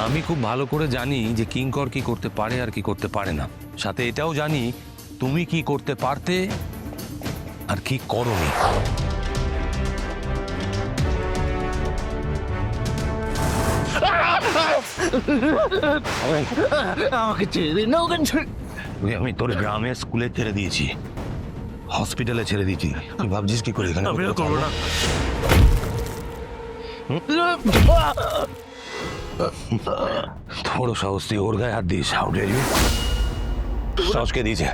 আমি খুব ভালো করে জানি যে কিঙ্কর কি করতে পারে আর কি করতে পারে না, সাথে এটাও জানি তুমি কি করতে পারতে আর কি করোনি। আমাকে ছেড়ে দিন না, ওখানে আমি তোর গ্রামের স্কুলে ছেড়ে দিয়েছি, হসপিটালে ছেড়ে দিয়েছি, তুই ভাবছিস কি করে এখানে? আমি আর করবো না। বড় সাহস, তুই ওর গায়ে হাত দিস? How dare you! সাহসকে দিয়েছে।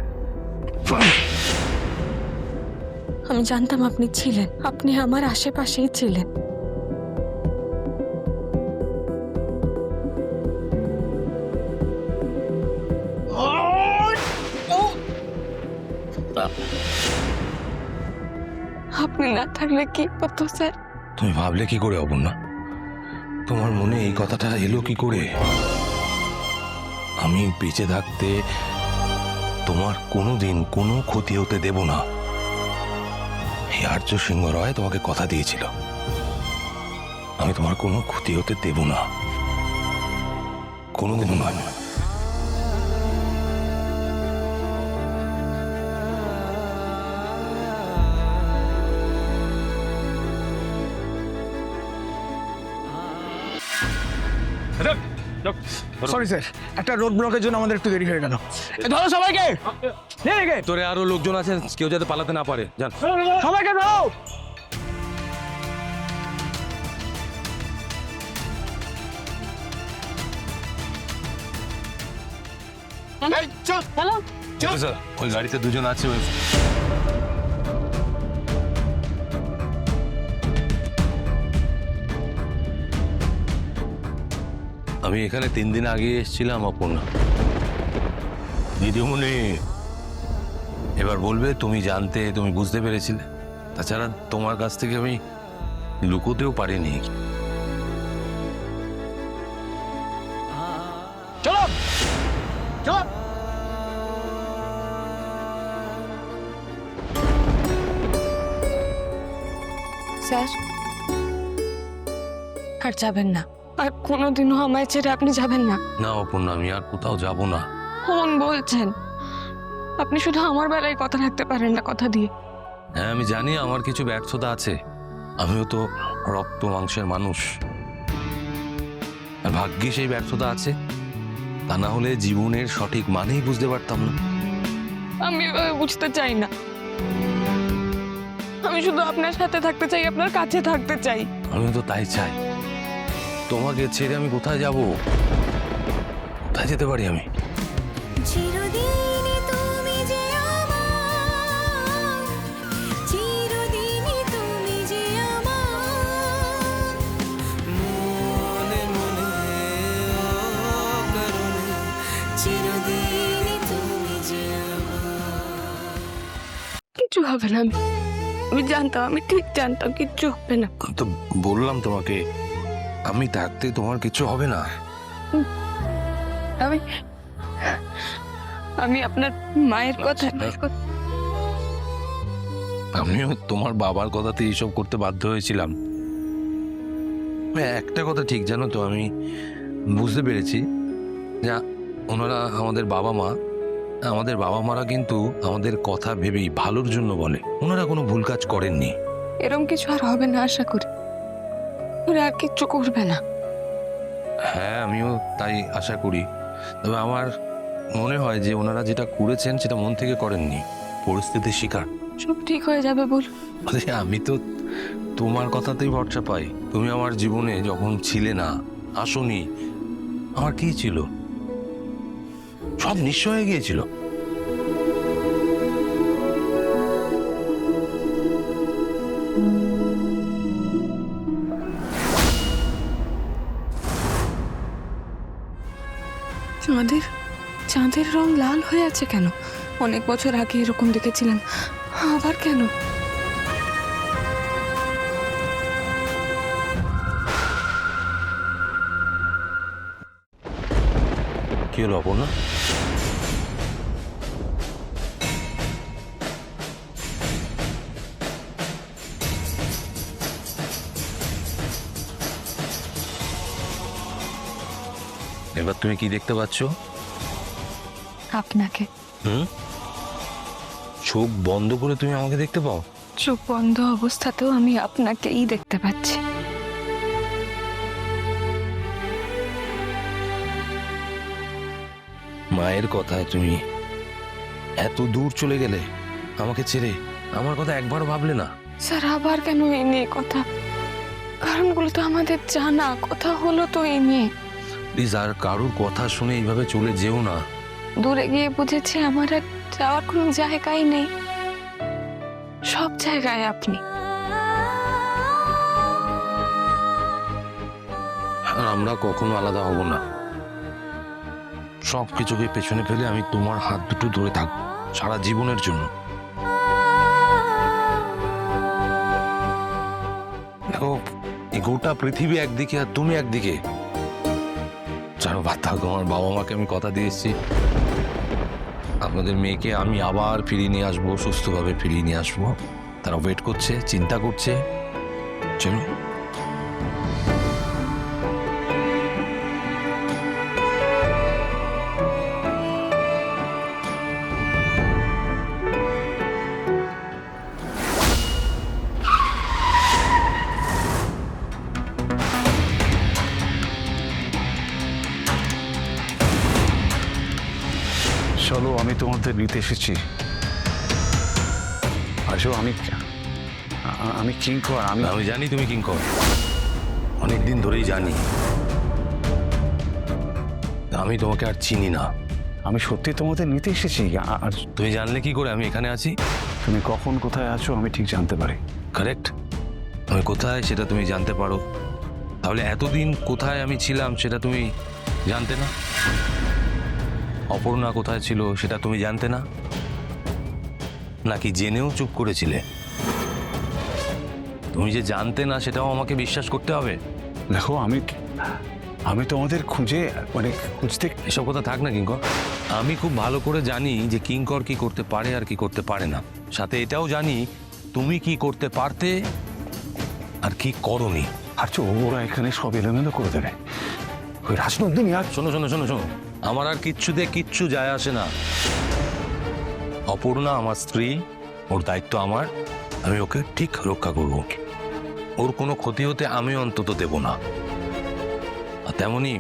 আমি জানতাম আপনি ছিলেন, আপনি আমার আশেপাশেই ছিলেন। আপনি না থাকলে কি হতো স্যার? তুমি ভাবলে কি করে অপর্ণা? তোমার মনে এই কথাটা এলো কি করে? আমি বেঁচে থাকতে তোমার কোনোদিন কোনো ক্ষতি হতে দেব না, এই আর্য সিংহ রায় তোমাকে কথা দিয়েছিল। আমি তোমার কোনো ক্ষতি হতে দেব না, কোনোদিনও নয়। সরি স্যার, একটা রোড ব্লকের জন্য আমাদের একটু দেরি হয়ে গেল। ধরো সবাইকে, তোরে আরো লোকজন আছে, কেউ যাতে পালাতে না পারে। জান, সবাইকে ধরো। হ্যালো, স্যার ওই গাড়িতে দুজন আছে। আমি এখানে 3 দিন আগে এসেছিলাম অপর্ণা। দিদিমণি এবার বলবে তুমি জানতে, তুমি বুঝতে পেরেছিলে। তাছাড়া তোমার কাছ থেকে আমি লুকোতেও পারিনি। চলো চলো। স্যার আর যাবেন না, আর কোনোদিনও আমায় ছেড়ে আপনি যাবেন না। না অপর্ণা, আমি আর কোথাও যাব না। কোন বলছেন? আপনি শুধু আমার বেলায় কথা রাখতে পারেন না, কথা দিয়ে। হ্যাঁ আমি জানি আমার কিছু ব্যর্থতা আছে, আমিও তো রক্ত মাংসের মানুষ। আর ভাগ্যে সেই ব্যর্থতা আছে, তা না হলে জীবনের সঠিক মানেই বুঝতে পারতাম না। আমি এভাবে বুঝতে চাই না। আমি শুধু আপনার সাথে থাকতে চাই, আপনার কাছে থাকতে চাই। আমিও তো তাই চাই। তোমাকে ছেড়ে আমি কোথায় যাব? কোথায় যেতে পারি আমি? চিরদিনই তুমি যে আমার, চিরদিনই তুমি যে আমার, মনে মনে অকারণে, চিরদিনই তুমি যে আমার। কিচ্ছু হবে না, আমি জানতাম, আমি ঠিক জানতাম কিচ্ছু হবে না। আমি তো বললাম তোমাকে, আমি থাকতে তোমার কিছু হবে না। আমি আমি আপনার মায়ের কথা, আমিও তোমার বাবার কথাতে এইসব করতে বাধ্য হয়েছিলাম। একটা কথা ঠিক জানো তো, আমি বুঝতে পেরেছি যে ওনারা আমাদের বাবা মা, আমাদের বাবা মারা কিন্তু আমাদের কথা ভেবেই ভালোর জন্য বলে। ওনারা কোনো ভুল কাজ করেননি। এরকম কিছু আর হবে না আশা করি। ওরা আর কিচ্ছু করবে না। হ্যাঁ আমিও তাই আশা করি। তবে আমার মনে হয় যে ওনারা যেটা করেছেন সেটা মন থেকে করেননি, পরিস্থিতির শিকার। সব ঠিক হয়ে যাবে বল। আমি তো তোমার কথাতেই ভরসা পাই। তুমি আমার জীবনে যখন ছিলে না, আসোনি, আমার কি ছিল? সব নিশ্চয় হয়ে গিয়েছিল। চাঁদের চাঁদের রং লাল হয়ে আছে কেন? অনেক বছর আগে এরকম দেখেছিলাম, আবার কেন? কি হলো অপর্ণা? এবার তুমি কি দেখতে পাচ্ছ? আপনাকে। হুম, চোখ বন্ধ করে তুমি আমাকে দেখতে পাও? চোখ বন্ধ অবস্থাতেও আমি আপনাকেই দেখতে পাচ্ছি। মায়ের কথায় তুমি এত দূর চলে গেলে আমাকে ছেড়ে, আমার কথা একবারও ভাবলে না? স্যার আবার কেন এই নিয়ে কথা? কারণগুলো তো আমাদের জানা, কথা হলো তো এই নিয়ে। প্লিজ আর কারোর কথা শুনে এইভাবে চলে যেও না। দূরে গিয়ে বুঝেছি আমার আর যাওয়ার কোনো জায়গাই নেই, সব জায়গায় আপনি। আর আমরা কখনো আলাদা হব না। সব কিছুকে পেছনে ফেলে আমি তোমার হাত দুটো ধরে থাকবো সারা জীবনের জন্য। দেখো, এই গোটা পৃথিবী একদিকে আর তুমি একদিকে। চারো বাদ থাকো, আমার বাবা মাকে আমি কথা দিয়েছি আপনাদের মেয়েকে আমি আবার ফিরিয়ে নিয়ে আসবো, সুস্থভাবে ফিরিয়ে নিয়ে আসবো। তারা ওয়েট করছে, চিন্তা করছে। চলো। চলো, আমি তোমাদের নিতে এসেছি। আসো, আমি কিঙ্কর। আমি জানি তুমি কিঙ্কর, অনেকদিন ধরেই জানি। আমি তোমাকে আর চিনি না। আমি সত্যি তোমাদের নিতে এসেছি। আর তুমি জানলে কি করে আমি এখানে আছি? তুমি কখন কোথায় আছো আমি ঠিক জানতে পারি। কারেক্ট, আমি কোথায় সেটা তুমি জানতে পারো। তাহলে এতদিন কোথায় আমি ছিলাম সেটা তুমি জানতে না? অপর্ণা কোথায় ছিল সেটা তুমি জানতে না? নাকি জেনেও চুপ করেছিলে? তুমি যে জানতে না সেটাও আমাকে বিশ্বাস করতে হবে? দেখো, আমি তোমাদের খুঁজতে। এসব কথা থাক না কিঙ্কর। আমি খুব ভালো করে জানি যে কিঙ্কর কি করতে পারে আর কি করতে পারে না। সাথে এটাও জানি তুমি কি করতে পারতে আর কি করনি। আর ওরা এখানে সব এলোমেলো করে দেবে। ওই রাজনন্দিনী আর শোনো শোনো শোনো শোনো, আমার আর কিচ্ছু যায় আসে না। অপূর্ণা আমার স্ত্রী, ওর দায়িত্ব আমার। আমি ওকে ঠিক রক্ষা করব। ওর কোনো ক্ষতি হতে আমি অন্তত দেব না। আর তেমনি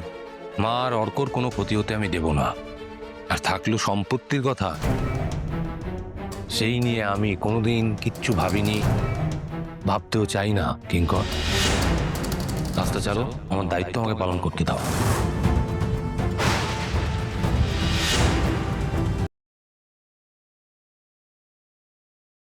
মা আর অর্কর কোনো ক্ষতি হতে আমি দেব না। আর থাকলো সম্পত্তির কথা, সেই নিয়ে আমি কোনোদিন কিচ্ছু ভাবিনি, ভাবতেও চাই না কিঙ্কর। রাস্তা চালো, আমার দায়িত্ব আমাকে পালন করতে দাও।